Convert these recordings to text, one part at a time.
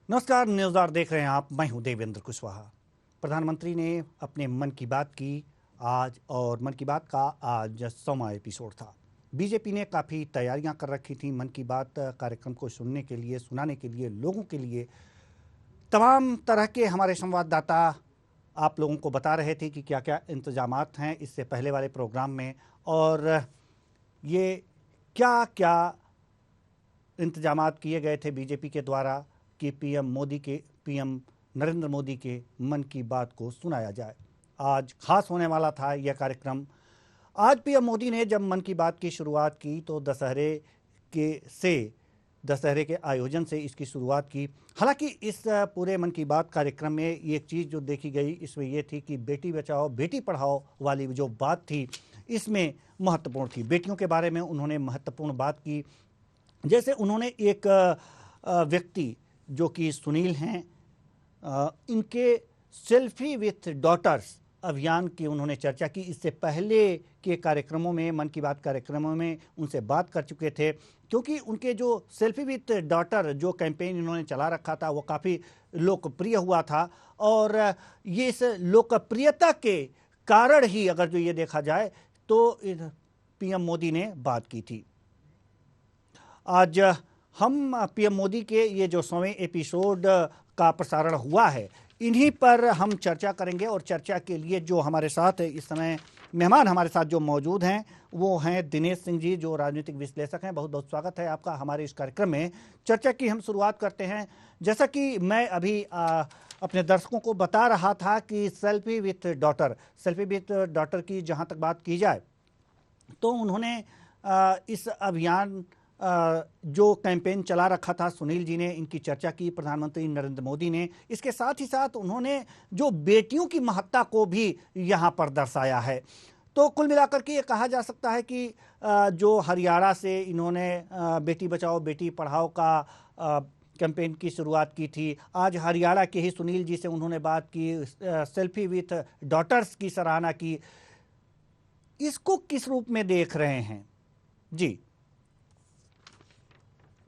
नमस्कार, न्यूज़ देख रहे हैं आप। मैं हूं देवेंद्र कुशवाहा। प्रधानमंत्री ने अपने मन की बात की आज, और मन की बात का आज 100वां एपिसोड था। बीजेपी ने काफ़ी तैयारियां कर रखी थी मन की बात कार्यक्रम को सुनने के लिए, सुनाने के लिए, लोगों के लिए। तमाम तरह के हमारे संवाददाता आप लोगों को बता रहे थे कि क्या क्या इंतजामात हैं इससे पहले वाले प्रोग्राम में, और ये क्या क्या इंतजामात किए गए थे बीजेपी के द्वारा कि पीएम नरेंद्र मोदी के मन की बात को सुनाया जाए। आज खास होने वाला था यह कार्यक्रम। आज पीएम मोदी ने जब मन की बात की शुरुआत की तो दशहरे के आयोजन से इसकी शुरुआत की। हालांकि इस पूरे मन की बात कार्यक्रम में एक चीज़ जो देखी गई इसमें यह थी कि बेटी बचाओ बेटी पढ़ाओ वाली जो बात थी इसमें महत्वपूर्ण थी। बेटियों के बारे में उन्होंने महत्वपूर्ण बात की। जैसे उन्होंने एक व्यक्ति जो कि सुनील हैं, इनके सेल्फी विथ डॉटर्स अभियान की उन्होंने चर्चा की। इससे पहले के कार्यक्रमों में, मन की बात कार्यक्रमों में उनसे बात कर चुके थे, क्योंकि उनके जो सेल्फी विथ डॉटर जो कैंपेन इन्होंने चला रखा था वो काफ़ी लोकप्रिय हुआ था। और ये इस लोकप्रियता के कारण ही अगर जो ये देखा जाए तो पीएम मोदी ने बात की थी। आज हम पीएम मोदी के ये जो 100वें एपिसोड का प्रसारण हुआ है इन्हीं पर हम चर्चा करेंगे। और चर्चा के लिए जो हमारे साथ इस समय मेहमान हमारे साथ जो मौजूद हैं वो हैं दिनेश सिंह जी, जो राजनीतिक विश्लेषक हैं। बहुत बहुत स्वागत है आपका हमारे इस कार्यक्रम में। चर्चा की हम शुरुआत करते हैं। जैसा कि मैं अभी अपने दर्शकों को बता रहा था कि सेल्फी विथ डॉटर की जहाँ तक बात की जाए तो उन्होंने इस अभियान जो कैंपेन चला रखा था, सुनील जी ने इनकी चर्चा की, प्रधानमंत्री नरेंद्र मोदी ने। इसके साथ ही साथ उन्होंने जो बेटियों की महत्ता को भी यहाँ पर दर्शाया है। तो कुल मिलाकर के ये कहा जा सकता है कि जो हरियाणा से इन्होंने बेटी बचाओ बेटी पढ़ाओ का कैंपेन की शुरुआत की थी, आज हरियाणा के ही सुनील जी से उन्होंने बात की, सेल्फी विथ डॉटर्स की सराहना की। इसको किस रूप में देख रहे हैं जी?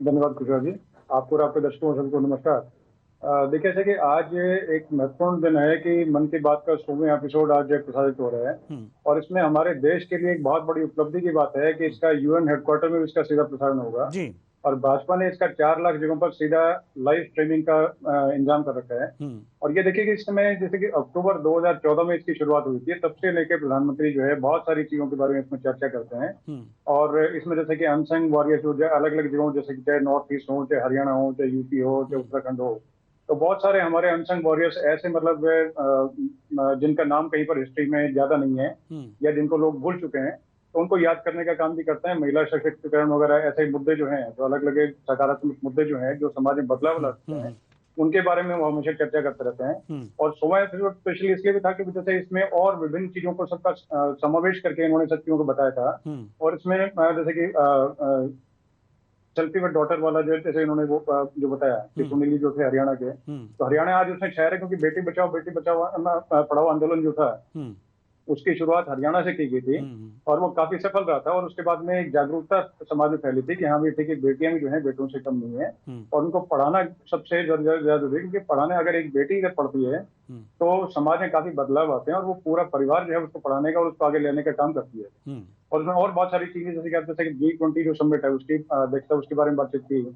धन्यवाद कुशवाहा जी। आपको और आपके दर्शकों सबको नमस्कार। देखिए, जैसे कि आज एक महत्वपूर्ण दिन है कि मन की बात का 100वां एपिसोड आज प्रसारित हो रहा है। और इसमें हमारे देश के लिए एक बहुत बड़ी उपलब्धि की बात है कि इसका यूएन हेडक्वार्टर में इसका सीधा प्रसारण होगा जी। और भाजपा ने इसका 4 लाख जगहों पर सीधा लाइव स्ट्रीमिंग का इंतजाम कर रखा है। और ये देखिए कि इस समय जैसे कि अक्टूबर 2014 में इसकी शुरुआत हुई थी, तब से लेकर प्रधानमंत्री जो है बहुत सारी चीजों के बारे में इसमें चर्चा करते हैं। और इसमें जैसे कि अनसंग वॉरियर्स जो अलग अलग जगहों, जैसे कि चाहे नॉर्थ ईस्ट हो, चाहे हरियाणा हो, चाहे यूपी हो, चाहे उत्तराखंड हो, तो बहुत सारे हमारे अनसंग वॉरियर्स ऐसे मतलब जिनका नाम कहीं पर हिस्ट्री में ज्यादा नहीं है या जिनको लोग भूल चुके हैं, तो उनको याद करने का काम भी करते हैं। महिला सशक्तिकरण वगैरह ऐसे मुद्दे जो हैं, जो अलग अलग सकारात्मक मुद्दे जो हैं, जो समाज में बदलाव लाते हैं, उनके बारे में वो हमेशा चर्चा करते रहते हैं। और 100वां एपिसोड स्पेशली इसलिए भी था कि जैसे इसमें और विभिन्न चीजों को सबका समावेश करके इन्होंने सत्यों को बताया था। और इसमें जैसे कि सेल्फी विद डॉटर वाला जो जैसे इन्होंने वो जो बताया कि सुनील जो थे हरियाणा के, तो हरियाणा आज उसमें शहर है क्योंकि बेटी बचाओ पढ़ाओ आंदोलन जो था उसकी शुरुआत हरियाणा से की गई थी और वो काफी सफल रहा था। और उसके बाद में एक जागरूकता समाज में फैली थी कि हाँ भी ठीक है, बेटियां भी जो हैं बेटों से कम नहीं है और उनको पढ़ाना सबसे ज्यादा जरूरी है, क्योंकि पढ़ाने अगर एक बेटी अगर पढ़ती है तो समाज में काफी बदलाव आते हैं और वो पूरा परिवार जो है उसको पढ़ाने का और उसको आगे लेने का काम करती है। और उसमें और बहुत सारी चीजें जैसे कि जैसे कि G20 जो समिट है उसकी देखता उसके बारे में बातचीत की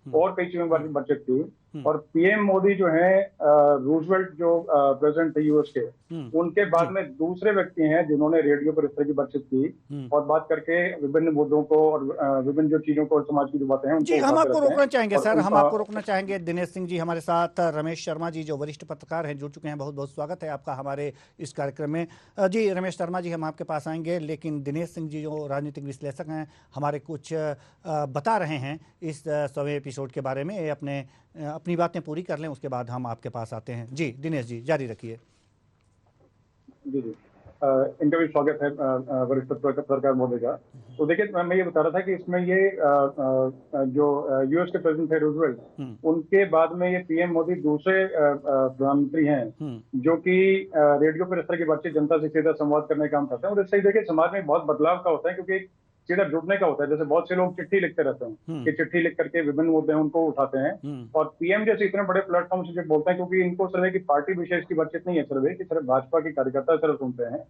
और कई चीजों के बारे में बातचीत की। और पीएम मोदी जो है रूजवेल्ट जो प्रेसिडेंट थे यूएस के, उनके बाद में दूसरे व्यक्ति हैं जिन्होंने रेडियो पर इस तरह की बातचीत की और बात करके विभिन्न मुद्दों को और विभिन्न जो चीजों को और समाज की जो बातें हैं जी, हम आपको रोकना चाहेंगे सर, हम आपको रोकना चाहेंगे। दिनेश सिंह जी हमारे साथ, रमेश शर्मा जी जो वरिष्ठ पत्रकार हैं जुड़ चुके हैं। बहुत बहुत स्वागत है आपका हमारे इस कार्यक्रम में। जी रमेश शर्मा जी, हम आपके पास आएंगे, लेकिन दिनेश सिंह जी जो राजनीतिक विश्लेषक हैं हमारे कुछ बता रहे हैं इस 100वें एपिसोड के बारे में। अपनी बातें पूरी कर लें, उसके बाद हम आपके पास आते हैं। जी दिनेश जी जारी रखिए। जी जी, इनका भी स्वागत है वरिष्ठ पत्रकार महोदय का। तो देखिए, मैं ये बता रहा था कि इसमें ये जो यूएस के प्रेसिडेंट थे रूजवेल्ट, उनके बाद में ये पीएम मोदी दूसरे प्रधानमंत्री हैं जो कि रेडियो पर इस तरह की बातचीत जनता से सीधा संवाद करने का काम करते हैं। और इससे देखिए समाज में बहुत बदलाव का होता है, क्योंकि सीधा जुड़ने का होता है। जैसे बहुत से लोग चिट्ठी लिखते रहते हैं कि चिट्ठी लिख करके विभिन्न मुद्दे हैं उनको उठाते हैं, और पीएम जैसे इतने बड़े प्लेटफॉर्म से जब बोलते हैं, क्योंकि इनको सर्वे की पार्टी विशेष की बातचीत नहीं है, सर्वे की सिर्फ भाजपा के कार्यकर्ता सिर्फ सुनते हैं।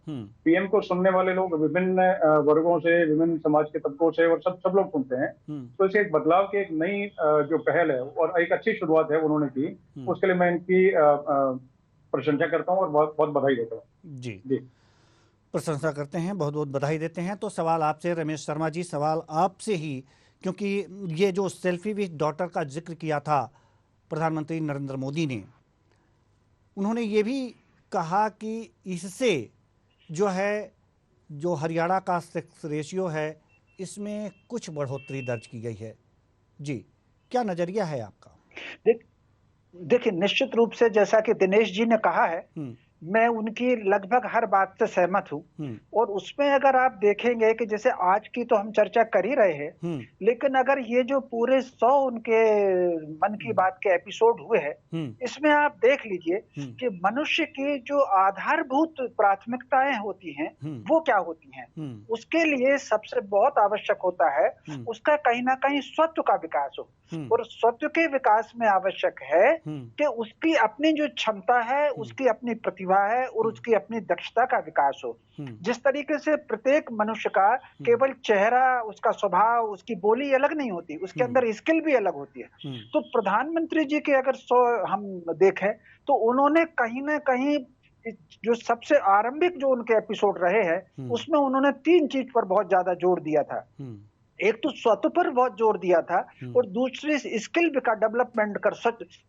पीएम को सुनने वाले लोग विभिन्न वर्गों से, विभिन्न समाज के तबकों से, और सब लोग सुनते हैं। तो इसे एक बदलाव की एक नई जो पहल है और एक अच्छी शुरुआत है उन्होंने की, उसके लिए मैं इनकी प्रशंसा करता हूँ और बहुत बहुत बधाई देता हूँ। जी जी, प्रशंसा करते हैं, बहुत बहुत बधाई देते हैं। तो सवाल आपसे रमेश शर्मा जी, सवाल आपसे ही, क्योंकि ये जो सेल्फी विद डॉटर का जिक्र किया था प्रधानमंत्री नरेंद्र मोदी ने, उन्होंने ये भी कहा कि इससे जो है, जो हरियाणा का सेक्स रेशियो है, इसमें कुछ बढ़ोतरी दर्ज की गई है। जी, क्या नजरिया है आपका? देखिए, निश्चित रूप से जैसा कि दिनेश जी ने कहा है, मैं उनकी लगभग हर बात से सहमत हूं। और उसमें अगर आप देखेंगे कि जैसे आज की तो हम चर्चा कर ही रहे हैं, लेकिन अगर ये जो पूरे 100 उनके मन की बात के एपिसोड हुए हैं, इसमें आप देख लीजिए कि मनुष्य की जो आधारभूत प्राथमिकताएं होती हैं वो क्या होती हैं। उसके लिए सबसे बहुत आवश्यक होता है उसका कहीं ना कहीं स्वत्व का विकास हो, और स्वत्व के विकास में आवश्यक है कि उसकी अपनी जो क्षमता है, उसकी अपनी प्रतिभा है और उसकी अपनी दक्षता का विकास हो। जिस तरीके से प्रत्येक मनुष्य का केवल चेहरा, उसका स्वभाव, उसकी बोली अलग नहीं होती, उसके अंदर स्किल भी अलग होती है। तो प्रधानमंत्री जी के अगर हम देखें तो उन्होंने कहीं ना कहीं जो सबसे आरंभिक जो उनके एपिसोड रहे हैं उसमें उन्होंने 3 चीज पर बहुत ज्यादा जोर दिया था। एक तो स्वत्व पर बहुत जोर दिया था, और दूसरी स्किल का डेवलपमेंट कर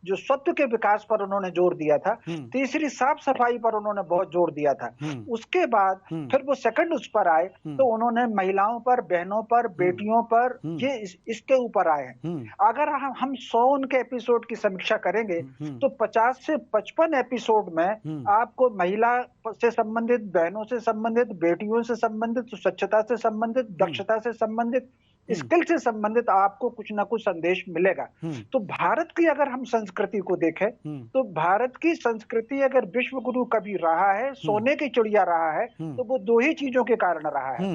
जो स्वत्व के विकास पर उन्होंने जोर दिया था। तीसरी साफ सफाई पर उन्होंने बहुत जोर दिया था। उसके बाद फिर वो सेकंड उस पर आए तो उन्होंने महिलाओं पर, बहनों पर, बेटियों पर, ये इसके ऊपर आए हैं। अगर हम 100 उनके एपिसोड की समीक्षा करेंगे तो 50 से 55 एपिसोड में आपको महिला से संबंधित, बहनों से संबंधित, बेटियों से संबंधित, स्वच्छता से संबंधित, दक्षता से संबंधित, स्किल से संबंधित आपको कुछ ना कुछ संदेश मिलेगा। तो भारत की अगर हम संस्कृति को देखें तो भारत की संस्कृति अगर विश्व गुरु कभी रहा है, सोने की चिड़िया रहा है, तो वो 2 ही चीजों के कारण रहा है।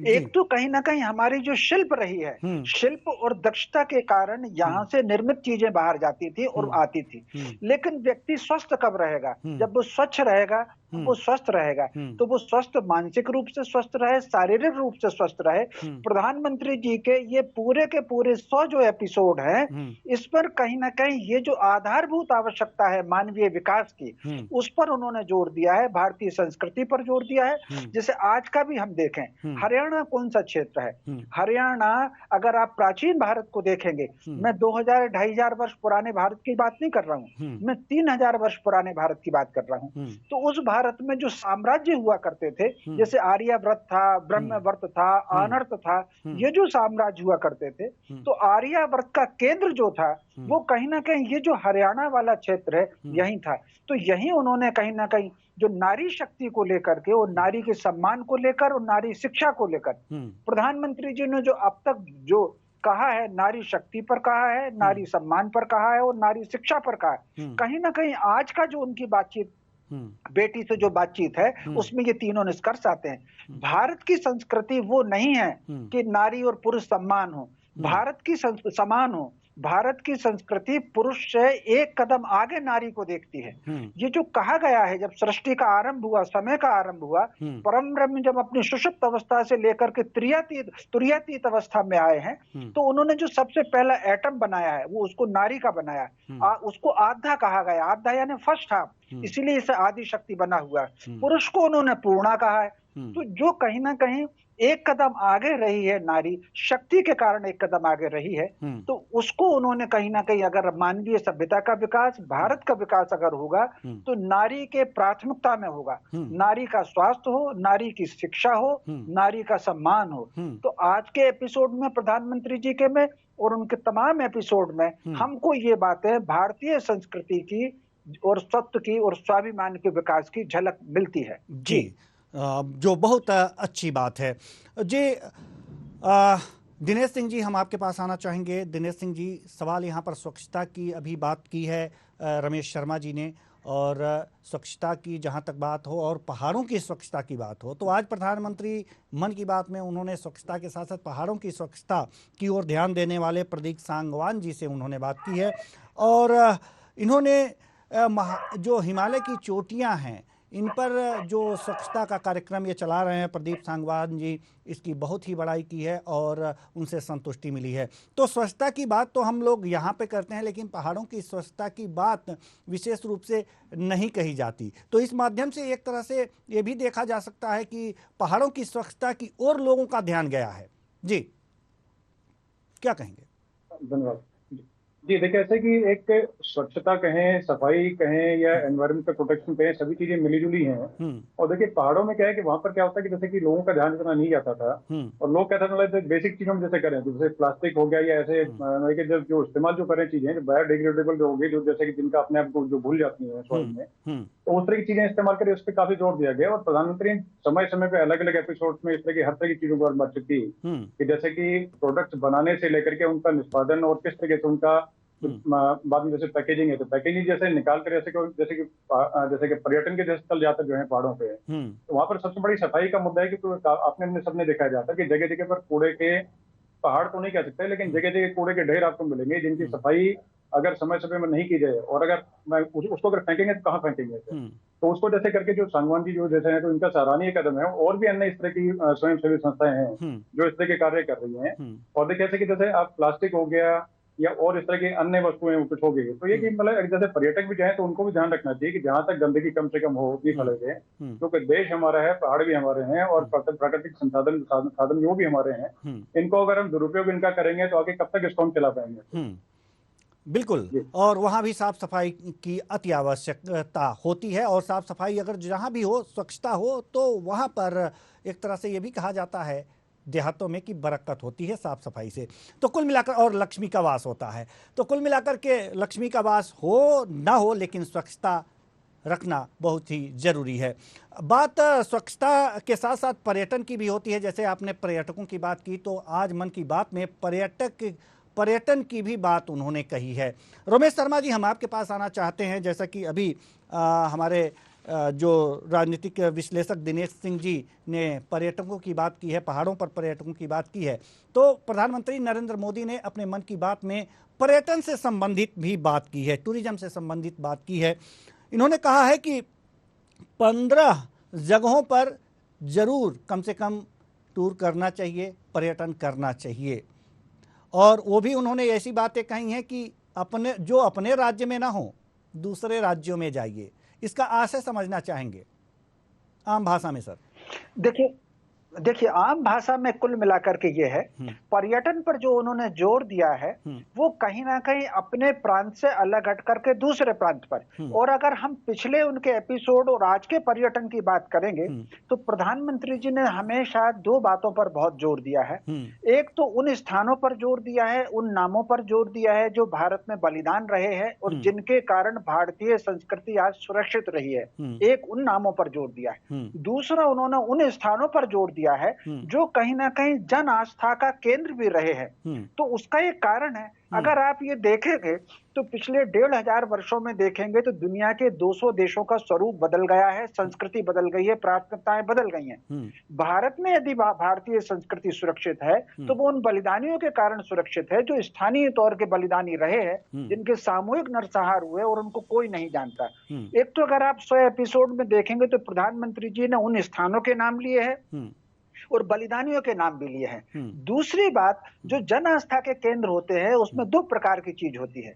एक तो कहीं ना कहीं हमारी जो शिल्प रही है, शिल्प और दक्षता के कारण यहाँ से निर्मित चीजें बाहर जाती थी और आती थी। लेकिन व्यक्ति स्वस्थ कब रहेगा? जब वो स्वच्छ रहेगा, वो स्वस्थ रहेगा। तो वो स्वस्थ मानसिक रूप से स्वस्थ रहे, शारीरिक रूप से स्वस्थ रहे। प्रधानमंत्री जी के ये पूरे के पूरे 100 जो एपिसोड हैं, इस पर कहीं ना कहीं ये जो आधारभूत आवश्यकता है मानवीय विकास की, उस पर उन्होंने जोर दिया है, भारतीय संस्कृति पर जोर दिया है। जैसे आज का भी हम देखें, हरियाणा कौन सा क्षेत्र है? हरियाणा, अगर आप प्राचीन भारत को देखेंगे, मैं 2000-2500 वर्ष पुराने भारत की बात नहीं कर रहा हूँ, मैं 3000 वर्ष पुराने भारत की बात कर रहा हूँ। तो उस भारत में जो साम्राज्य हुआ करते थे, जैसे आर्यावर्त था, ब्रह्मवर्त था, आनर्त था, ये जो साम्राज्य हुआ करते थे, तो आर्यावर्त का केंद्र जो था वो कहीं ना कहीं ये जो हरियाणा वाला क्षेत्र है यही था। तो यही उन्होंने कहीं ना कहीं जो नारी शक्ति को लेकर के और नारी के सम्मान को लेकर और नारी शिक्षा को लेकर प्रधानमंत्री जी ने जो अब तक जो कहा है, नारी शक्ति पर कहा है, नारी सम्मान पर कहा है और नारी शिक्षा पर कहा है, कहीं ना कहीं आज का जो उनकी बातचीत, बेटी से जो बातचीत है, उसमें ये तीनों निष्कर्ष आते हैं। भारत की संस्कृति वो नहीं है कि नारी और पुरुष सम्मान हो, भारत की समान हो। भारत की संस्कृति पुरुष से एक कदम आगे नारी को देखती है। ये जो कहा गया है, जब सृष्टि का आरंभ हुआ, समय का आरंभ हुआ, परम ब्रह्म जब अपनी सुषुप्त अवस्था से लेकर के तुर्यातीत अवस्था में आए हैं, तो उन्होंने जो सबसे पहला एटम बनाया है वो उसको नारी का बनाया। उसको आधा कहा गया, आधा यानी फर्स्ट हाफ, इसीलिए इसे आदि शक्ति बना हुआ है। पुरुष को उन्होंने पूर्णा कहा है। तो जो कहीं ना कहीं एक कदम आगे रही है नारी, शक्ति के कारण एक कदम आगे रही है, तो उसको उन्होंने कहीं ना कहीं, अगर मानवीय सभ्यता का विकास, भारत का विकास अगर होगा तो नारी के प्राथमिकता में होगा। नारी का स्वास्थ्य हो, नारी की शिक्षा हो, नारी का सम्मान हो। तो आज के एपिसोड में प्रधानमंत्री जी के में और उनके तमाम एपिसोड में हमको ये बातें भारतीय संस्कृति की और सत्य की और स्वाभिमान के विकास की झलक मिलती है। जी, जो बहुत अच्छी बात है। जी, दिनेश सिंह जी, हम आपके पास आना चाहेंगे। दिनेश सिंह जी, सवाल यहाँ पर स्वच्छता की अभी बात की है रमेश शर्मा जी ने, और स्वच्छता की जहाँ तक बात हो और पहाड़ों की स्वच्छता की बात हो, तो आज प्रधानमंत्री मन की बात में उन्होंने स्वच्छता के साथ साथ पहाड़ों की स्वच्छता की ओर ध्यान देने वाले प्रदीप सांगवान जी से उन्होंने बात की है। और इन्होंने जो हिमालय की चोटियाँ हैं इन पर जो स्वच्छता का कार्यक्रम ये चला रहे हैं प्रदीप सांगवान जी, इसकी बहुत ही बड़ाई की है और उनसे संतुष्टि मिली है। तो स्वच्छता की बात तो हम लोग यहाँ पे करते हैं, लेकिन पहाड़ों की स्वच्छता की बात विशेष रूप से नहीं कही जाती। तो इस माध्यम से एक तरह से ये भी देखा जा सकता है कि पहाड़ों की स्वच्छता की ओर लोगों का ध्यान गया है। जी, क्या कहेंगे? धन्यवाद जी। देखिए, ऐसे कि एक स्वच्छता कहें, सफाई कहें या एनवायरमेंट का प्रोटेक्शन कहें, सभी चीजें मिली जुली हैं। और देखिए पहाड़ों में क्या है कि वहां पर क्या होता है कि जैसे कि लोगों का ध्यान इतना नहीं जाता था और लोग क्या था, मतलब बेसिक चीजों में जैसे करें, जैसे प्लास्टिक हो गया या ऐसे जो इस्तेमाल जो करें चीजें जो बायोडिग्रेडेबल जो होगी, जो जैसे कि जिनका अपने आप को जो भूल जाती है सॉइल में, तो उस तरह की चीजें इस्तेमाल करें, उस पर काफी जोर दिया गया। और प्रधानमंत्री ने समय समय पे अलग अलग एपिसोड में इस तरह की हर तरह की चीजों पर बातचीत की कि जैसे कि प्रोडक्ट्स बनाने से लेकर के उनका निष्पादन और किस तरीके से उनका बाद में जैसे पैकेजिंग है, तो पैकेजिंग जैसे निकाल कर जैसे कि पर्यटन के जैसे स्थल जाते जो है पहाड़ों पे, तो वहां पर सबसे बड़ी सफाई का मुद्दा है कि तो आपने हमने सबने देखा जाता है कि जगह जगह पर कूड़े के पहाड़ तो नहीं कह सकते, लेकिन जगह जगह कूड़े के ढेर आपको मिलेंगे जिनकी सफाई अगर समय समय में नहीं की जाए और अगर उसको अगर फेंकेंगे तो कहाँ फेंकेंगे? तो उसको जैसे करके जो सांगवान जी जो जैसे हैं, तो इनका सराहनीय कदम है। और भी अन्य इस तरह की स्वयंसेवी संस्थाएं हैं जो इस तरह के कार्य कर रही हैं। और देखिए कि जैसे आप प्लास्टिक हो गया या और इस तरह की अन्य वस्तुएं कुछ हो गई, तो ये कि मतलब जैसे पर्यटक भी जाए तो उनको भी ध्यान रखना चाहिए कि जहां तक गंदगी कम से कम हो भी फैले, क्योंकि देश हमारा है, पहाड़ भी हमारे हैं और प्राकृतिक साधन जो भी हमारे हैं, इनको अगर हम दुरुपयोग इनका करेंगे तो आगे कब तक इसको हम चला पाएंगे? बिल्कुल। और वहाँ भी साफ सफाई की अति आवश्यकता होती है और साफ सफाई अगर जहाँ भी हो, स्वच्छता हो, तो वहाँ पर एक तरह से ये भी कहा जाता है देहातों में कि बरकत होती है साफ सफाई से। तो कुल मिलाकर, और लक्ष्मी का वास होता है, तो कुल मिलाकर के लक्ष्मी का वास हो ना हो, लेकिन स्वच्छता रखना बहुत ही ज़रूरी है। बात स्वच्छता के साथ साथ पर्यटन की भी होती है। जैसे आपने पर्यटकों की बात की, तो आज मन की बात में पर्यटन की भी बात उन्होंने कही है। रमेश शर्मा जी, हम आपके पास आना चाहते हैं। जैसा कि अभी हमारे जो राजनीतिक विश्लेषक दिनेश सिंह जी ने पर्यटकों की बात की है, पहाड़ों पर पर्यटकों की बात की है, तो प्रधानमंत्री नरेंद्र मोदी ने अपने मन की बात में पर्यटन से संबंधित भी बात की है, टूरिज्म से संबंधित बात की है। इन्होंने कहा है कि 15 जगहों पर जरूर कम से कम टूर करना चाहिए, पर्यटन करना चाहिए। और वो भी उन्होंने ऐसी बातें कही हैं कि अपने राज्य में ना हो, दूसरे राज्यों में जाइए। इसका आशय समझना चाहेंगे आम भाषा में सर? देखिए आम भाषा में कुल मिलाकर के ये है, पर्यटन पर जो उन्होंने जोर दिया है वो कहीं ना कहीं अपने प्रांत से अलग हट करके दूसरे प्रांत पर। और अगर हम पिछले उनके एपिसोड और आज के पर्यटन की बात करेंगे तो प्रधानमंत्री जी ने हमेशा 2 बातों पर बहुत जोर दिया है। एक तो उन स्थानों पर जोर दिया है, उन नामों पर जोर दिया है जो भारत में बलिदान रहे हैं और जिनके कारण भारतीय संस्कृति आज सुरक्षित रही है। एक उन नामों पर जोर दिया है। दूसरा, उन्होंने उन स्थानों पर जोर दिया है जो कहीं ना कहीं जन आस्था का केंद्र भी रहे हैं। तो उसका एक कारण है, अगर आप ये देखेंगे तो पिछले 1500 वर्षों में देखेंगे तो दुनिया के 200 देशों का स्वरूप बदल गया है, संस्कृति बदल गई है, प्राथमिकताएं बदल गई हैं। भारत में यदि भारतीय संस्कृति सुरक्षित है तो वो उन बलिदानियों के कारण सुरक्षित है जो स्थानीय तौर के बलिदानी रहे हैं, जिनके सामूहिक नरसंहार हुए और उनको कोई नहीं जानता। एक तो अगर आप 100 एपिसोड में देखेंगे तो प्रधानमंत्री जी ने उन स्थानों के नाम लिए हैं और बलिदानियों के नाम भी लिए हैं। दूसरी बात, जो जन आस्था के केंद्र होते हैं उसमें 2 प्रकार की चीज होती है।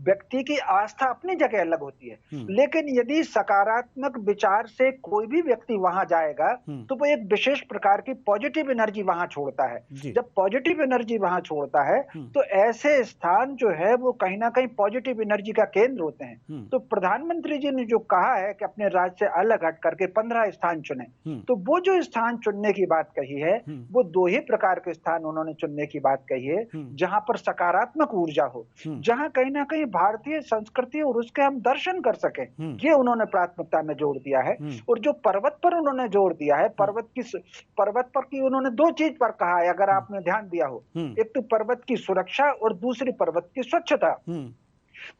व्यक्ति की आस्था अपनी जगह अलग होती है, लेकिन यदि सकारात्मक विचार से कोई भी व्यक्ति वहां जाएगा तो वो एक विशेष प्रकार की पॉजिटिव एनर्जी वहां छोड़ता है। जब पॉजिटिव एनर्जी वहां छोड़ता है तो ऐसे स्थान जो है वो कहीं ना कहीं पॉजिटिव एनर्जी का केंद्र होते हैं। तो प्रधानमंत्री जी ने जो कहा है कि अपने राज्य से अलग हट करके 15 स्थान चुने, तो वो जो स्थान चुनने की बात कही है वो 2 ही प्रकार के स्थान उन्होंने चुनने की बात कही है, जहां पर सकारात्मक ऊर्जा हो, जहां कहीं ना कहीं भारतीय संस्कृति और उसके हम दर्शन कर सके, ये उन्होंने प्राथमिकता में जोड़ दिया है। और जो पर्वत पर उन्होंने जोड़ दिया है, पर्वत पर की उन्होंने 2 चीज पर कहा है, अगर आपने ध्यान दिया हो। एक तो पर्वत की सुरक्षा और दूसरी पर्वत की स्वच्छता।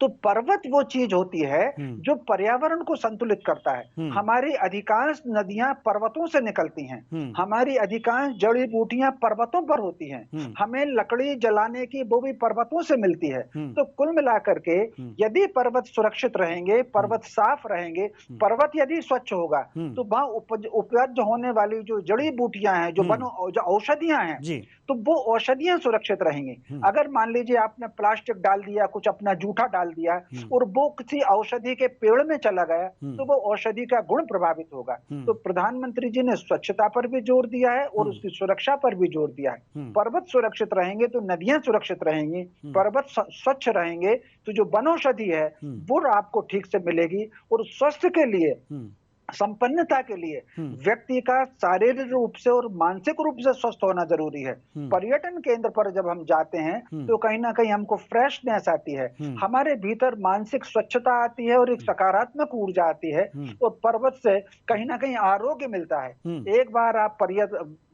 तो पर्वत वो चीज होती है जो पर्यावरण को संतुलित करता है। हमारी अधिकांश नदियां पर्वतों से निकलती हैं, हमारी अधिकांश जड़ी बूटियां पर्वतों पर होती हैं, हमें लकड़ी जलाने की वो भी पर्वतों से मिलती है। तो कुल मिलाकर के यदि पर्वत सुरक्षित रहेंगे, पर्वत साफ रहेंगे, पर्वत यदि स्वच्छ होगा तो वहां उपज होने वाली जो जड़ी बूटियां हैं, जो औषधियां हैं, तो वो औषधियां सुरक्षित रहेंगी। अगर मान लीजिए आपने प्लास्टिक डाल दिया, कुछ अपना जूठा डाल दिया और वो किसी औषधि के पेड़ में चला गया तो वो औषधि का गुण प्रभावित होगा। तो प्रधानमंत्री जी ने स्वच्छता पर भी जोर दिया है और उसकी सुरक्षा पर भी जोर दिया है। पर्वत सुरक्षित रहेंगे तो नदियां सुरक्षित रहेंगी, पर्वत स्वच्छ रहेंगे तो जो वनौषधि है वो आपको ठीक से मिलेगी। और स्वास्थ्य के लिए, संपन्नता के लिए व्यक्ति का शारीरिक रूप से और मानसिक रूप से स्वस्थ होना जरूरी है। पर्यटन केंद्र पर जब हम जाते हैं तो कहीं ना कहीं हमको फ्रेशनेस आती है, हमारे भीतर मानसिक स्वच्छता आती है और एक सकारात्मक ऊर्जा आती है और पर्वत से कहीं ना कहीं आरोग्य मिलता है। एक बार आप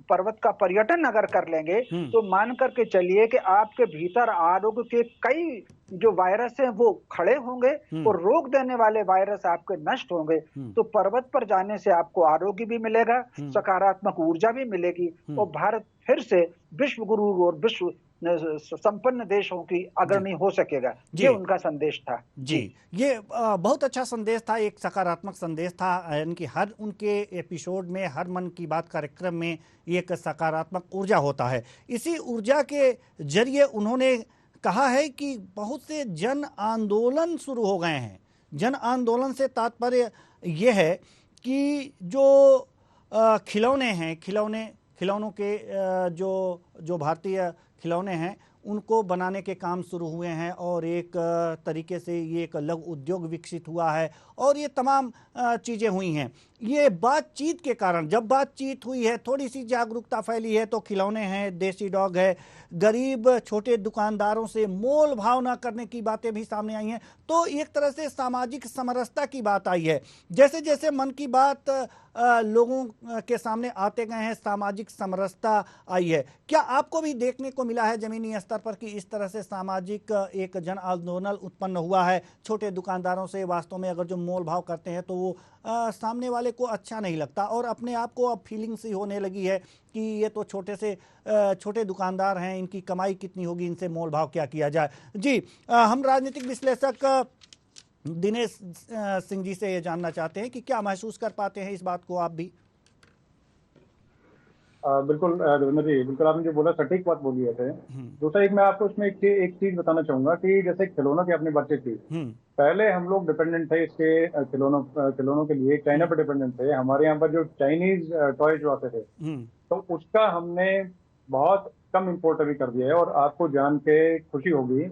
पर्वत का पर्यटन अगर कर लेंगे तो मान करके चलिए कि आपके भीतर आरोग्य के कई जो वायरस हैं वो खड़े होंगे और रोग देने वाले वायरस आपके नष्ट होंगे। तो पर्वत पर जाने से आपको आरोग्य भी मिलेगा, सकारात्मक ऊर्जा भी मिलेगी और भारत फिर से विश्व गुरु और विश्व संपन्न देशों की अग्रणी हो सकेगा। ये उनका संदेश था। जी, ये बहुत अच्छा संदेश था, एक सकारात्मक संदेश था। यानी कि हर उनके एपिसोड में, हर मन की बात कार्यक्रम में एक सकारात्मक ऊर्जा होता है। इसी ऊर्जा के जरिए उन्होंने कहा है कि बहुत से जन आंदोलन शुरू हो गए हैं। जन आंदोलन से तात्पर्य ये है कि जो खिलौने हैं, खिलौनों के जो भारतीय खिलौने हैं उनको बनाने के काम शुरू हुए हैं और एक तरीके से ये एक लघु उद्योग विकसित हुआ है और ये तमाम चीज़ें हुई हैं। ये बातचीत के कारण, जब बातचीत हुई है, थोड़ी सी जागरूकता फैली है, तो खिलौने हैं, देसी डॉग है, गरीब छोटे दुकानदारों से मोल भाव न करने की बातें भी सामने आई हैं। तो एक तरह से सामाजिक समरसता की बात आई है। जैसे जैसे मन की बात लोगों के सामने आते गए हैं, सामाजिक समरसता आई है। क्या आपको भी देखने को मिला है जमीनी स्तर पर कि इस तरह से सामाजिक एक जन आंदोलन उत्पन्न हुआ है? छोटे दुकानदारों से वास्तव में अगर जो मोल भाव करते हैं तो वो सामने वाले को अच्छा नहीं लगता और अपने आप को अब फीलिंग सी होने लगी है कि ये तो छोटे दुकानदार हैं, इनकी कमाई कितनी होगी, इनसे मोल भाव क्या किया जाए। जी, हम राजनीतिक विश्लेषक दिनेश सिंह जी से ये जानना चाहते हैं कि क्या महसूस कर पाते हैं इस बात को आप भी? बिल्कुल रविंद्र जी, बिल्कुल आपने जो बोला सटीक बात बोली है। दूसरा एक मैं आपको उसमें एक चीज बताना चाहूंगा कि जैसे खिलौनों की आपने बातचीत की, पहले हम लोग डिपेंडेंट थे इसके खिलौनों के लिए चाइना पर डिपेंडेंट थे। हमारे यहाँ पर जो चाइनीज टॉय जो आते थे तो उसका हमने बहुत कम इम्पोर्ट अभी कर दिया है। और आपको जान के खुशी होगी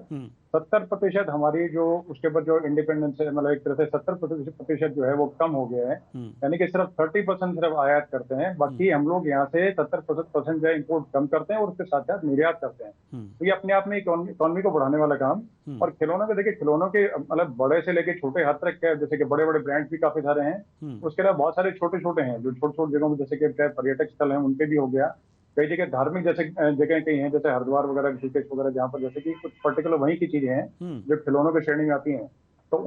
70% हमारी जो उसके ऊपर जो इंडिपेंडेंस है, मतलब एक तरह से 70% जो है वो कम हो गया है। यानी कि सिर्फ 30% सिर्फ आयात करते हैं, बाकी हम लोग यहाँ से 70% जो है इम्पोर्ट कम करते हैं और उसके साथ साथ निर्यात करते हैं। तो ये अपने आप में इकोनॉमी को बढ़ाने वाला काम। और खिलौनों के देखिए, खिलौनों के मतलब बड़े से लेके छोटे हद तक है, जैसे कि बड़े बड़े ब्रांड भी काफी सारे हैं। उसके अलावा बहुत सारे छोटे छोटे हैं जो छोटे छोटे जगहों में, जैसे कि पर्यटक स्थल है उनपे भी हो गया। कई जगह धार्मिक जैसे जगह कई हैं, जैसे हरिद्वार वगैरह, ऋषिकेश वगैरह, जहाँ पर जैसे कि कुछ पर्टिकुलर वहीं की चीजें हैं जो खिलौनों की श्रेणी में आती हैं, तो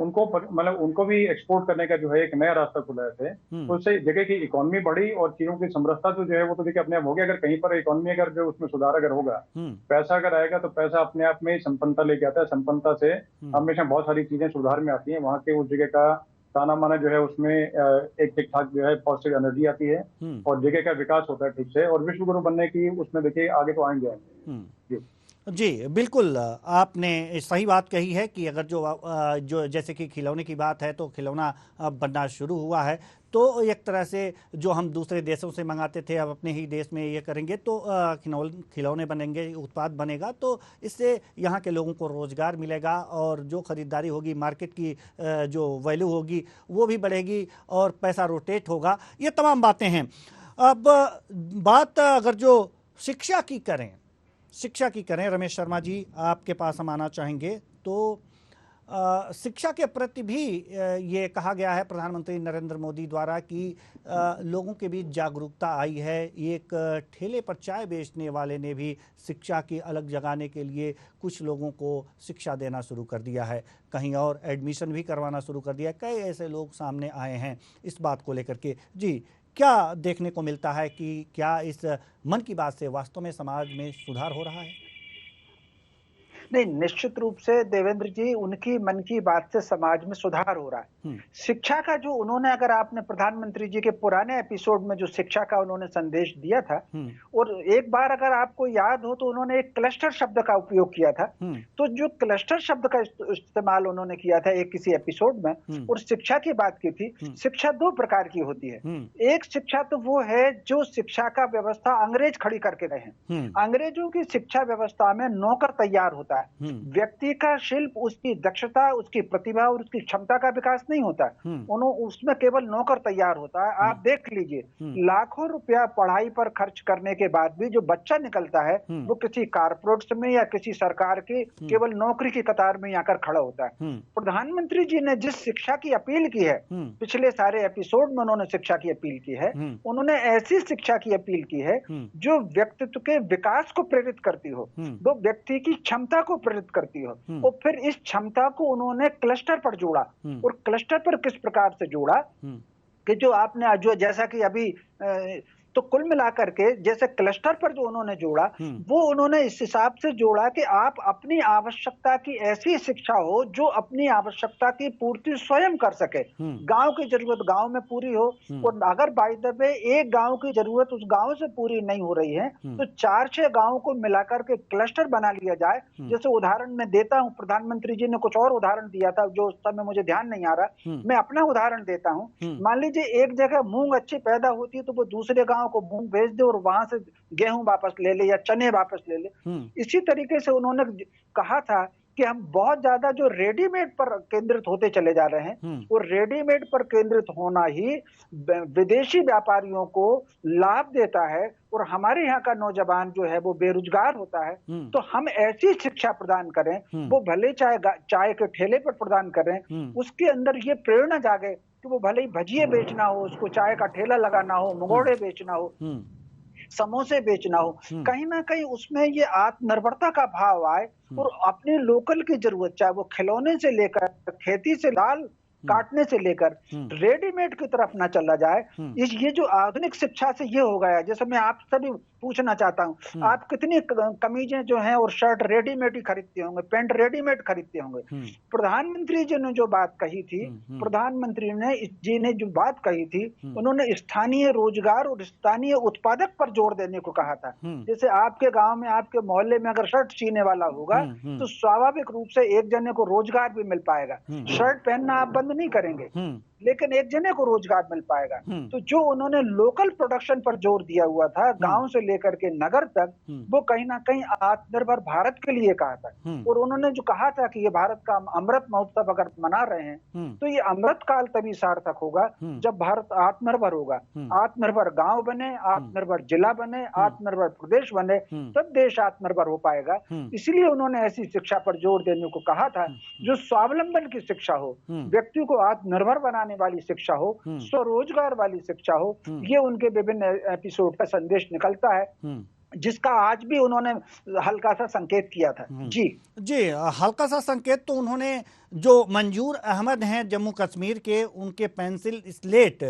उनको भी एक्सपोर्ट करने का जो है एक नया रास्ता खुला है। तो उससे जगह की इकोनॉमी बढ़ी और चीजों की समरसता तो जो है वो तो देखिए अपने आप हो गया। अगर कहीं पर इकोनॉमी अगर जो उसमें सुधार अगर होगा, पैसा अगर आएगा तो पैसा अपने आप में संपन्नता लेके आता है। संपन्नता से हमेशा बहुत सारी चीजें सुधार में आती हैं। वहाँ के उस जगह का ताना माना जो है उसमें एक ठीक ठाक जो है पॉजिटिव एनर्जी आती है और जगह का विकास होता है ठीक से। और विश्व गुरु बनने की उसमें देखिए आगे तो आएंगे। जी बिल्कुल, आपने सही बात कही है कि अगर जो जैसे कि खिलौने की बात है तो खिलौना बनना शुरू हुआ है, तो एक तरह से जो हम दूसरे देशों से मंगाते थे अब अपने ही देश में ये करेंगे तो खिलौने बनेंगे, उत्पाद बनेगा, तो इससे यहाँ के लोगों को रोज़गार मिलेगा और जो ख़रीदारी होगी, मार्केट की जो वैल्यू होगी वो भी बढ़ेगी और पैसा रोटेट होगा। ये तमाम बातें हैं। अब बात अगर जो शिक्षा की करें, रमेश शर्मा जी आपके पास हम आना चाहेंगे। तो शिक्षा के प्रति भी ये कहा गया है प्रधानमंत्री नरेंद्र मोदी द्वारा कि लोगों के बीच जागरूकता आई है। एक ठेले पर चाय बेचने वाले ने भी शिक्षा की अलग जगाने के लिए कुछ लोगों को शिक्षा देना शुरू कर दिया है, कहीं और एडमिशन भी करवाना शुरू कर दिया है। कई ऐसे लोग सामने आए हैं इस बात को लेकर के। जी, क्या देखने को मिलता है कि क्या इस मन की बात से वास्तव में समाज में सुधार हो रहा है? नहीं, निश्चित रूप से देवेंद्र जी, उनकी मन की बात से समाज में सुधार हो रहा है। शिक्षा का जो उन्होंने, अगर आपने प्रधानमंत्री जी के पुराने एपिसोड में जो शिक्षा का उन्होंने संदेश दिया था, और एक बार अगर आपको याद हो तो उन्होंने एक क्लस्टर शब्द का उपयोग किया था। तो जो क्लस्टर शब्द का इस्तेमाल उन्होंने किया था एक किसी एपिसोड में, और शिक्षा की बात की थी। शिक्षा दो प्रकार की होती है। एक शिक्षा तो वो है जो शिक्षा का व्यवस्था अंग्रेज खड़ी करके गए हैं। अंग्रेजों की शिक्षा व्यवस्था में नौकर तैयार होता है। व्यक्ति का शिल्प, उसकी दक्षता, उसकी प्रतिभा और उसकी क्षमता का विकास नहीं होता है। उसमें केवल नौकर तैयार होता है। आप देख लीजिए, लाखों रुपया पढ़ाई पर खर्च करने के बाद भी जो बच्चा निकलता है वो किसी कारपोरेट में या किसी सरकार की केवल नौकरी की कतार में आकर खड़ा होता है। प्रधानमंत्री जी ने जिस शिक्षा की अपील की है, पिछले सारे एपिसोड में उन्होंने शिक्षा की अपील की है, उन्होंने ऐसी शिक्षा की अपील की है जो व्यक्तित्व के विकास को प्रेरित करती हो, जो व्यक्ति की क्षमता को प्रेरित करती हो। और फिर इस क्षमता को उन्होंने क्लस्टर पर जोड़ा। और क्लस्टर पर किस प्रकार से जोड़ा कि जो आपने जो जैसा कि अभी तो कुल मिलाकर के जैसे क्लस्टर पर जो उन्होंने जोड़ा, वो उन्होंने इस हिसाब से जोड़ा कि आप अपनी आवश्यकता की ऐसी शिक्षा हो जो अपनी आवश्यकता की पूर्ति स्वयं कर सके। गांव की जरूरत गांव में पूरी हो, और अगर बाय द वे एक गांव की जरूरत उस गांव से पूरी नहीं हो रही है तो 4-6 गांवों को मिलाकर के क्लस्टर बना लिया जाए। जैसे उदाहरण मैं देता हूं, प्रधानमंत्री जी ने कुछ और उदाहरण दिया था जो उस समय मुझे ध्यान नहीं आ रहा, मैं अपना उदाहरण देता हूं। मान लीजिए एक जगह मूंग अच्छी पैदा होती है तो वो दूसरे गांव को मूंग भेज दे और वहां से गेहूं वापस ले ले या चने वापस ले ले। इसी तरीके से उन्होंने कहा था कि हम बहुत ज्यादा जो रेडीमेड पर केंद्रित होते चले जा रहे हैं, और रेडीमेड पर केंद्रित होना ही विदेशी व्यापारियों को लाभ देता है और हमारे यहाँ का नौजवान जो है वो बेरोजगार होता है। तो हम ऐसी शिक्षा प्रदान करें, वो भले चाय के ठेले पर प्रदान करें, उसके अंदर ये प्रेरणा जागे कि वो भले ही भजिए बेचना हो, उसको चाय का ठेला लगाना हो, मंगोड़े बेचना हो, समोसे बेचना हो, कहीं ना कहीं उसमें ये आत्मनिर्भरता का भाव आए और अपने लोकल की जरूरत, चाहे वो खिलौने से लेकर खेती से दाल काटने से लेकर रेडीमेड की तरफ ना चला जाए। ये जो आधुनिक शिक्षा से ये हो गया है। जैसे मैं आपसे भी पूछना चाहता हूं, आप कितनी कमीजें जो हैं और शर्ट रेडीमेड ही खरीदते होंगे, पैंट रेडीमेड खरीदते होंगे। प्रधानमंत्री जी ने जो बात कही थी, प्रधानमंत्री जी ने जो बात कही थी, उन्होंने स्थानीय रोजगार और स्थानीय उत्पादक पर जोर देने को कहा था। जैसे आपके गांव में, आपके मोहल्ले में अगर शर्ट सीने वाला होगा तो स्वाभाविक रूप से एक जने को रोजगार भी मिल पाएगा। शर्ट पहनना आप बंद नहीं करेंगे, लेकिन एक जने को रोजगार मिल पाएगा। तो जो उन्होंने लोकल प्रोडक्शन पर जोर दिया हुआ था, गांव से लेकर के नगर तक, वो कहीं ना कहीं आत्मनिर्भर भारत के लिए कहा था। और उन्होंने जो कहा था कि ये भारत का अमृत महोत्सव अगर मना रहे हैं तो ये अमृत काल तभी सार्थक होगा जब भारत आत्मनिर्भर होगा। आत्मनिर्भर गांव बने, आत्मनिर्भर जिला बने, आत्मनिर्भर प्रदेश बने, तब देश आत्मनिर्भर हो पाएगा। इसलिए उन्होंने ऐसी शिक्षा पर जोर देने को कहा था जो स्वावलंबन की शिक्षा हो, व्यक्ति को आत्मनिर्भर बनाने वाली शिक्षा हो, स्वरोजगार वाली शिक्षा हो। ये उनके विभिन्न एपिसोड का संदेश निकलता है, जिसका आज भी उन्होंने हल्का सा संकेत किया था। जी, हल्का सा संकेत तो उन्होंने, जो मंजूर अहमद हैं जम्मू कश्मीर के, उनके पेंसिल स्लेट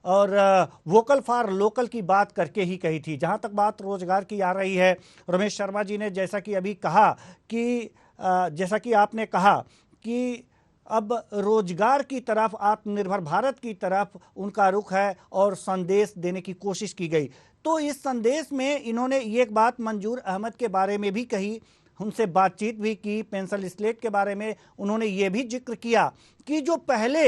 और वोकल फॉर लोकल की बात करके ही कही थी। जहां तक बात रोजगार की आ रही है, रमेश शर्मा जी ने जैसा कि अभी कहा कि जैसा कि आपने कहा कि अब रोजगार की तरफ, आत्मनिर्भर भारत की तरफ उनका रुख है और संदेश देने की कोशिश की गई। तो इस संदेश में इन्होंने एक बात मंजूर अहमद के बारे में भी कही, उनसे बातचीत भी की, पेंसिल स्लेट के बारे में उन्होंने ये भी जिक्र किया कि जो पहले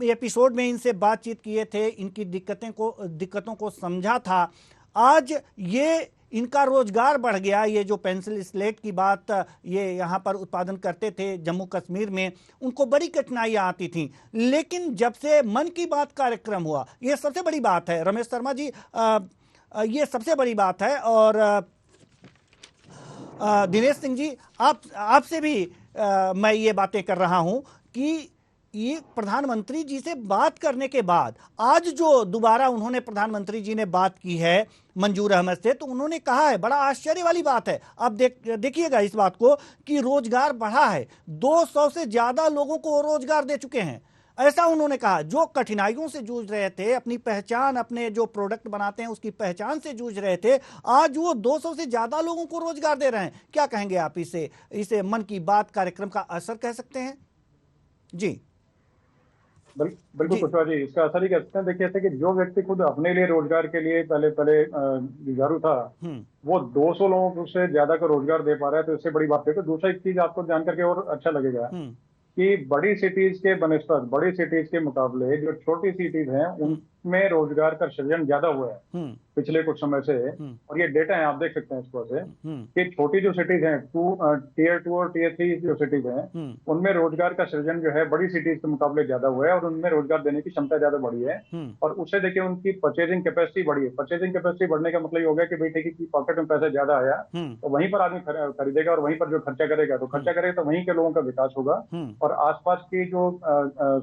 एपिसोड में इनसे बातचीत किए थे, इनकी दिक्कतों को समझा था, आज ये इनका रोजगार बढ़ गया। ये जो पेंसिल स्लेट की बात ये यहाँ पर उत्पादन करते थे जम्मू कश्मीर में, उनको बड़ी कठिनाइयाँ आती थीं, लेकिन जब से मन की बात कार्यक्रम हुआ, ये सबसे बड़ी बात है रमेश शर्मा जी, ये सबसे बड़ी बात है। और दिनेश सिंह जी, आपसे भी मैं ये बातें कर रहा हूं कि ये प्रधानमंत्री जी से बात करने के बाद आज जो दोबारा उन्होंने प्रधानमंत्री जी ने बात की है मंजूर अहमद से, तो उन्होंने कहा है, बड़ा आश्चर्य वाली बात है, अब देखिएगा इस बात को, कि रोजगार बढ़ा है, 200 से ज्यादा लोगों को रोजगार दे चुके हैं, ऐसा उन्होंने कहा। जो कठिनाइयों से जूझ रहे थे, अपनी पहचान, अपने जो प्रोडक्ट बनाते हैं उसकी पहचान से जूझ रहे थे, आज वो 200 से ज्यादा लोगों को रोजगार दे रहे हैं। क्या कहेंगे आप इसे मन की बात कार्यक्रम का असर कह सकते हैं? जी बिल्कुल कुशवाहा जी, इसका असर ही कह सकते हैं। देखिए ऐसे कि जो व्यक्ति खुद अपने लिए रोजगार के लिए पहले जुझारू था, वो 200 लोगों से ज्यादा का रोजगार दे पा रहा है, तो इससे बड़ी बात है। तो दूसरा एक चीज आपको जान करके और अच्छा लगेगा कि बड़ी सिटीज के बनस्पत, बड़ी सिटीज के मुकाबले जो छोटी सिटीज हैं उनमें रोजगार का सृजन ज्यादा हुआ है पिछले कुछ समय से। और ये डेटा है, आप देख सकते हैं इसको से कि छोटी जो सिटीज हैं, टीयर 2 और टीयर 3 जो सिटीज हैं, उनमें रोजगार का सृजन जो है बड़ी सिटीज के मुकाबले ज्यादा हुआ है और उनमें रोजगार देने की क्षमता ज्यादा बढ़ी है। और उससे देखिए उनकी परचेजिंग कैपेसिटी बढ़ी है। परचेजिंग कैपेसिटी बढ़ने का मतलब ये हो गया कि भाई ठीक है कि पॉकेट में पैसा ज्यादा आया तो वहीं पर आदमी खरीदेगा और वहीं पर जो खर्चा करेगा तो वहीं के लोगों का विकास होगा और आसपास की जो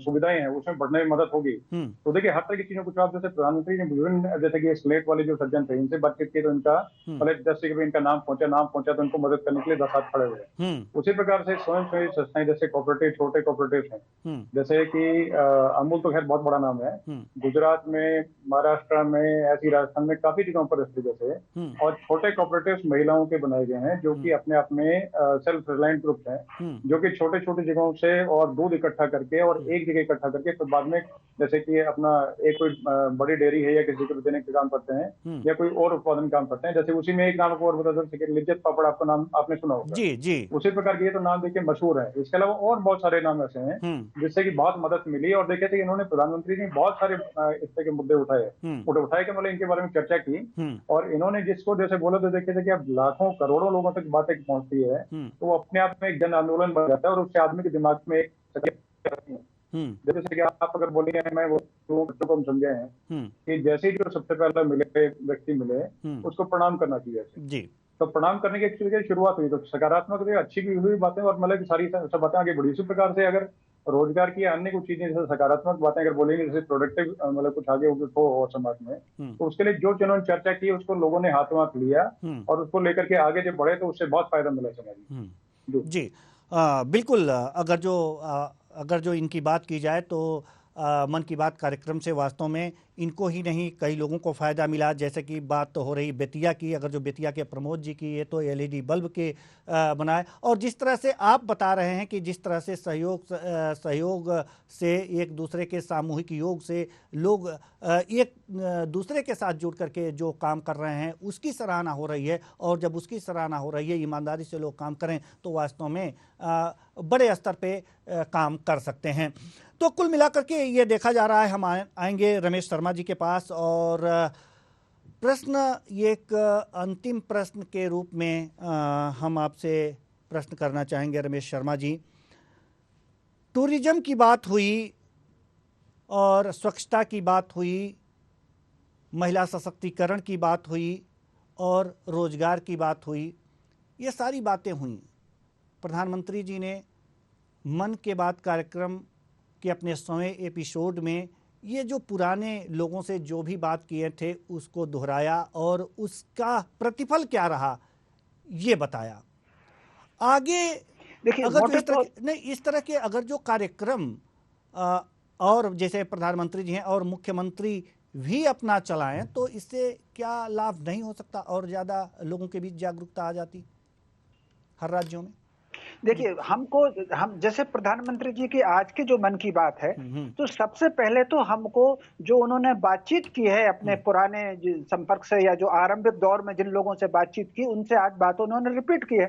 सुविधाएं हैं उसमें बढ़ने में मदद होगी। तो देखिए हर तरह की चीजों को आप जैसे प्रधानमंत्री ने विभिन्न, जैसे कि स्लेट वाले जो सज्जन थे, इनसे बातचीत की तो इनका पहले जैसे कि इनका नाम पहुंचा तो इनको मदद करने के लिए 10 हाथ खड़े हुए। उसी प्रकार से स्वयं संस्थाएं जैसे कोऑपरेटिव, छोटे कोऑपरेटिव हैं, जैसे कि अमूल तो खैर बहुत बड़ा नाम है, गुजरात में, महाराष्ट्र में, ऐसी राजस्थान में काफी जगहों पर इस तरीके से और छोटे कोऑपरेटिव महिलाओं के बनाए गए हैं जो कि अपने आप में सेल्फ रिलायंट ग्रुप हैं, जो कि छोटे छोटे जगहों से और दूध इकट्ठा करके और एक जगह इकट्ठा करके फिर बाद में जैसे कि अपना एक कोई बड़ी डेयरी है या किसी को देने का काम करते हैं या कोई और उत्पादन काम करते हैं। जैसे उसी में एक नाम को और बता सकते, लिज्जत पापड़, आपका नाम आपने सुना होगा। जी जी, उसी प्रकार के ये तो नाम देखिए मशहूर है। इसके अलावा और बहुत सारे नाम ऐसे हैं जिससे कि बहुत मदद मिली। और देखे थे इन्होंने, प्रधानमंत्री ने बहुत सारे इस तरह के मुद्दे उठाए के मतलब इनके बारे में चर्चा की और इन्होंने जिसको जैसे बोला तो देखे थे कि अब लाखों करोड़ों लोगों तक बातें पहुंचती है तो वो अपने आप में एक जन आंदोलन बन जाता है और उससे आदमी के दिमाग में एक जैसे कि आप अगर बोलिए, मैं वो बच्चों को हम समझे हैं कि जैसे ही जो सबसे पहला व्यक्ति मिले उसको प्रणाम करना चाहिए जी। तो प्रणाम करने की एक शुरुआत हुई तो सकारात्मक अच्छी भी हुई बातें और मतलब की सारी सब बातें आगे बढ़ी। इसी प्रकार से अगर रोजगार की अन्य कुछ चीजें जैसे सकारात्मक बातें अगर बोलेंगे, जैसे प्रोडक्टिव मतलब कुछ आगे हो और समाज में, तो उसके लिए जो जिन्होंने चर्चा की उसको लोगों ने हाथों हाथ लिया और उसको लेकर के आगे जब बढ़े तो उससे बहुत फायदा मिला समाज में जी। बिल्कुल, अगर जो इनकी बात की जाए तो मन की बात कार्यक्रम से वास्तव में इनको ही नहीं कई लोगों को फ़ायदा मिला। जैसे कि बात तो हो रही बेतिया की, अगर जो बेतिया के प्रमोद जी की, ये तो एलईडी बल्ब के बनाए, और जिस तरह से आप बता रहे हैं कि जिस तरह से सहयोग से, एक दूसरे के सामूहिक योग से लोग एक दूसरे के साथ जुड़ करके जो काम कर रहे हैं उसकी सराहना हो रही है। और जब उसकी सराहना हो रही है, ईमानदारी से लोग काम करें तो वास्तव में बड़े स्तर पे काम कर सकते हैं। तो कुल मिलाकर के ये देखा जा रहा है, हम आएंगे रमेश शर्मा जी के पास और प्रश्न, ये एक अंतिम प्रश्न के रूप में हम आपसे प्रश्न करना चाहेंगे रमेश शर्मा जी। टूरिज्म की बात हुई और स्वच्छता की बात हुई, महिला सशक्तिकरण की बात हुई और रोजगार की बात हुई, ये सारी बातें हुई। प्रधानमंत्री जी ने मन के बात कार्यक्रम के अपने 100वें एपिसोड में ये जो पुराने लोगों से जो भी बात किए थे उसको दोहराया और उसका प्रतिफल क्या रहा ये बताया। आगे देखिए अगर इस तरह के अगर जो कार्यक्रम और जैसे प्रधानमंत्री जी हैं और मुख्यमंत्री भी अपना चलाएं तो इससे क्या लाभ नहीं हो सकता और ज़्यादा लोगों के बीच जागरूकता आ जाती हर राज्यों में? देखिए हम जैसे प्रधानमंत्री जी की आज की जो मन की बात है, तो सबसे पहले तो हमको जो उन्होंने बातचीत की है अपने पुराने संपर्क से या जो आरंभिक दौर में जिन लोगों से बातचीत की उनसे आज बात उन्होंने रिपीट की है,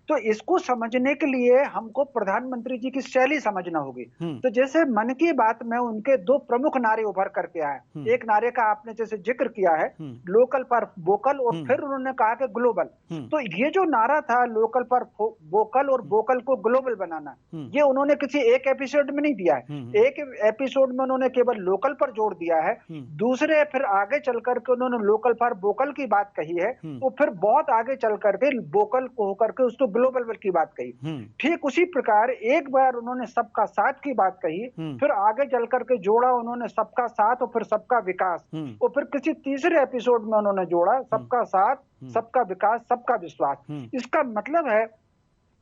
तो इसको समझने के लिए हमको प्रधानमंत्री जी की शैली समझना होगी। तो जैसे मन की बात में उनके 2 प्रमुख नारे उभर करके आए। एक नारे का आपने जैसे जिक्र किया है, लोकल पर वोकल, और फिर उन्होंने कहा कि ग्लोबल। तो ये जो नारा था लोकल पर वोकल और वोकल को ग्लोबल बनाना, ये उन्होंने किसी एक एपिसोड में नहीं दिया है। एक एपिसोड में उन्होंने केवल लोकल पर जोर दिया है, दूसरे फिर आगे चल करके उन्होंने लोकल फॉर वोकल की बात कही है, तो फिर बहुत आगे चल करके वोकल को होकर के उसको ग्लोबल की बात कही। ठीक उसी प्रकार एक बार उन्होंने सबका साथ की बात कही, फिर आगे चल करके जोड़ा उन्होंने सबका साथ और फिर सबका विकास, और फिर किसी तीसरे एपिसोड में उन्होंने जोड़ा सबका साथ, सबका विकास, सबका विश्वास। इसका मतलब है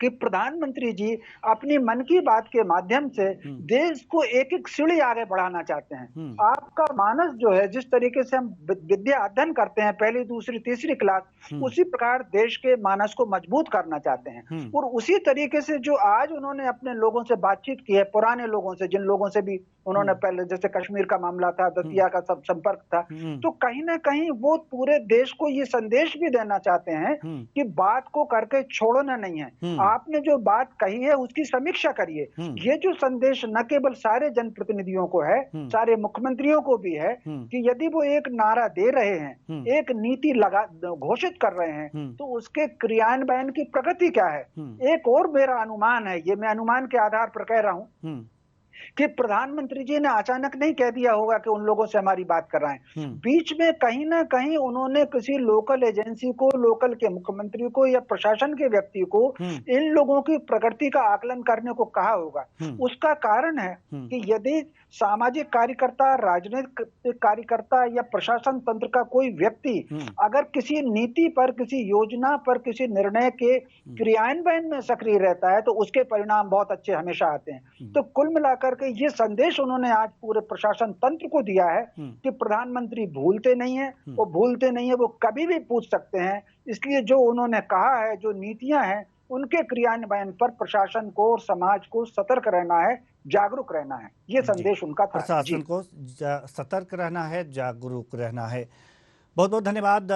कि प्रधानमंत्री जी अपनी मन की बात के माध्यम से देश को एक एक सीढ़ी आगे बढ़ाना चाहते हैं। आपका मानस जो है, जिस तरीके से हम विद्या अध्ययन करते हैं पहली दूसरी तीसरी क्लास, उसी प्रकार देश के मानस को मजबूत करना चाहते हैं। और उसी तरीके से जो आज उन्होंने अपने लोगों से बातचीत की है, पुराने लोगों से, जिन लोगों से भी उन्होंने पहले, जैसे कश्मीर का मामला था, दतिया का सब संपर्क था, तो कहीं ना कहीं वो पूरे देश को ये संदेश भी देना चाहते हैं कि बात को करके छोड़ना नहीं है, आपने जो बात कही है उसकी समीक्षा करिए। ये जो संदेश न केवल सारे जनप्रतिनिधियों को है, सारे मुख्यमंत्रियों को भी है कि यदि वो एक नारा दे रहे हैं, एक नीति घोषित कर रहे हैं, तो उसके क्रियान्वयन की प्रगति क्या है। एक और मेरा अनुमान है, ये मैं अनुमान के आधार पर कह रहा हूं कि प्रधानमंत्री जी ने अचानक नहीं कह दिया होगा कि उन लोगों से हमारी बात कर रहे हैं। बीच में कहीं ना कहीं उन्होंने किसी लोकल एजेंसी को, लोकल के मुख्यमंत्री को या प्रशासन के व्यक्ति को इन लोगों की प्रगति का आकलन करने को कहा होगा। उसका कारण है कि यदि सामाजिक कार्यकर्ता, राजनीतिक कार्यकर्ता या प्रशासन तंत्र का कोई व्यक्ति अगर किसी नीति पर, किसी योजना पर, किसी निर्णय के क्रियान्वयन में सक्रिय रहता है, तो उसके परिणाम बहुत अच्छे हमेशा आते हैं। तो कुल मिलाकर के ये संदेश उन्होंने आज पूरे प्रशासन तंत्र को दिया है कि प्रधानमंत्री भूलते नहीं है, वो भूलते नहीं है, वो कभी भी पूछ सकते हैं। इसलिए जो उन्होंने कहा है, जो नीतियां हैं, उनके क्रियान्वयन पर प्रशासन को और समाज को सतर्क रहना है, जागरूक रहना है। ये संदेश उनका था। प्रशासन को सतर्क रहना है, जागरूक रहना है। बहुत बहुत धन्यवाद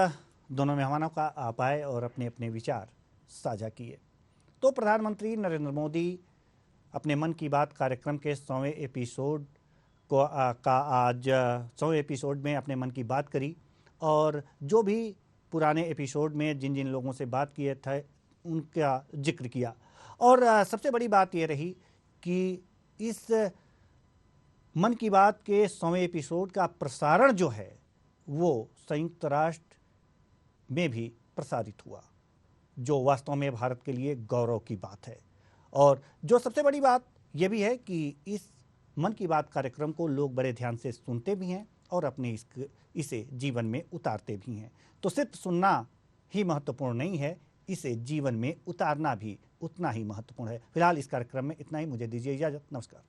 दोनों मेहमानों का, आप आए और अपने अपने विचार साझा किए। तो प्रधानमंत्री नरेंद्र मोदी अपने मन की बात कार्यक्रम के 100वें एपिसोड का आज 100वें एपिसोड में अपने मन की बात करी, और जो भी पुराने एपिसोड में जिन जिन लोगों से बात किए थे उनका जिक्र किया। और सबसे बड़ी बात ये रही कि इस मन की बात के 100वें एपिसोड का प्रसारण जो है वो संयुक्त राष्ट्र में भी प्रसारित हुआ, जो वास्तव में भारत के लिए गौरव की बात है। और जो सबसे बड़ी बात यह भी है कि इस मन की बात कार्यक्रम को लोग बड़े ध्यान से सुनते भी हैं और अपने इसे जीवन में उतारते भी हैं। तो सिर्फ सुनना ही महत्वपूर्ण नहीं है, इसे जीवन में उतारना भी उतना ही महत्वपूर्ण है। फिलहाल इस कार्यक्रम में इतना ही। मुझे दीजिए इजाजत। नमस्कार।